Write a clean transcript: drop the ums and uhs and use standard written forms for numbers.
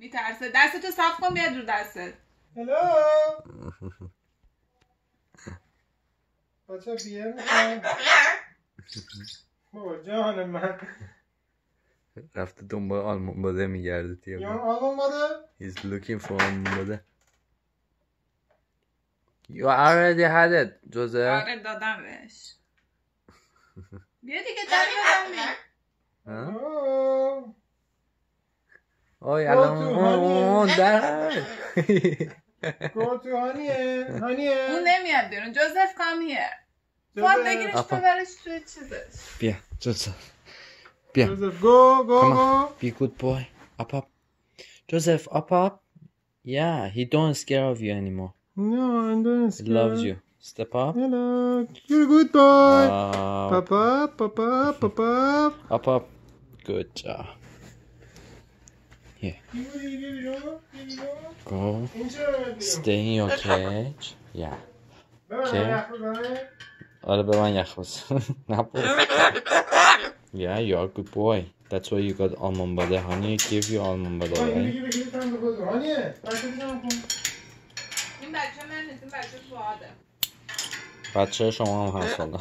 میترسه. دستتو صاف کن بیاد رو دستت. هلو بچه بیه میخوام بابا جان من رفته دنبال آلمان باده میگرده یا تیاگو. آلمان باده؟ He's looking for آلمان باده. You already had it, Joseph. آره دادم بهش. بیا دیگه در دادم بیا. اوه الان در Go to هانیه اون نمیاد بیرون. جوزف کام هیر. فاد بگیرش ببرش توی چیزش. بیا جوزف بیا. Joseph go Be good boy. Up. Joseph up. Yeah, he don't scare of you anymore. No, I'm doing He loves you. Step up. Hello, you're a good boy. Up. Good job. Here. Go. Stay in your cage. Yeah. Okay. آره به من یخ بس. Yeah, you're a good boy. That's why you got almond butter. Honey give you almond butter, right? این بچه من نیست. این بچه فاده. بچه شما هم هست حالا.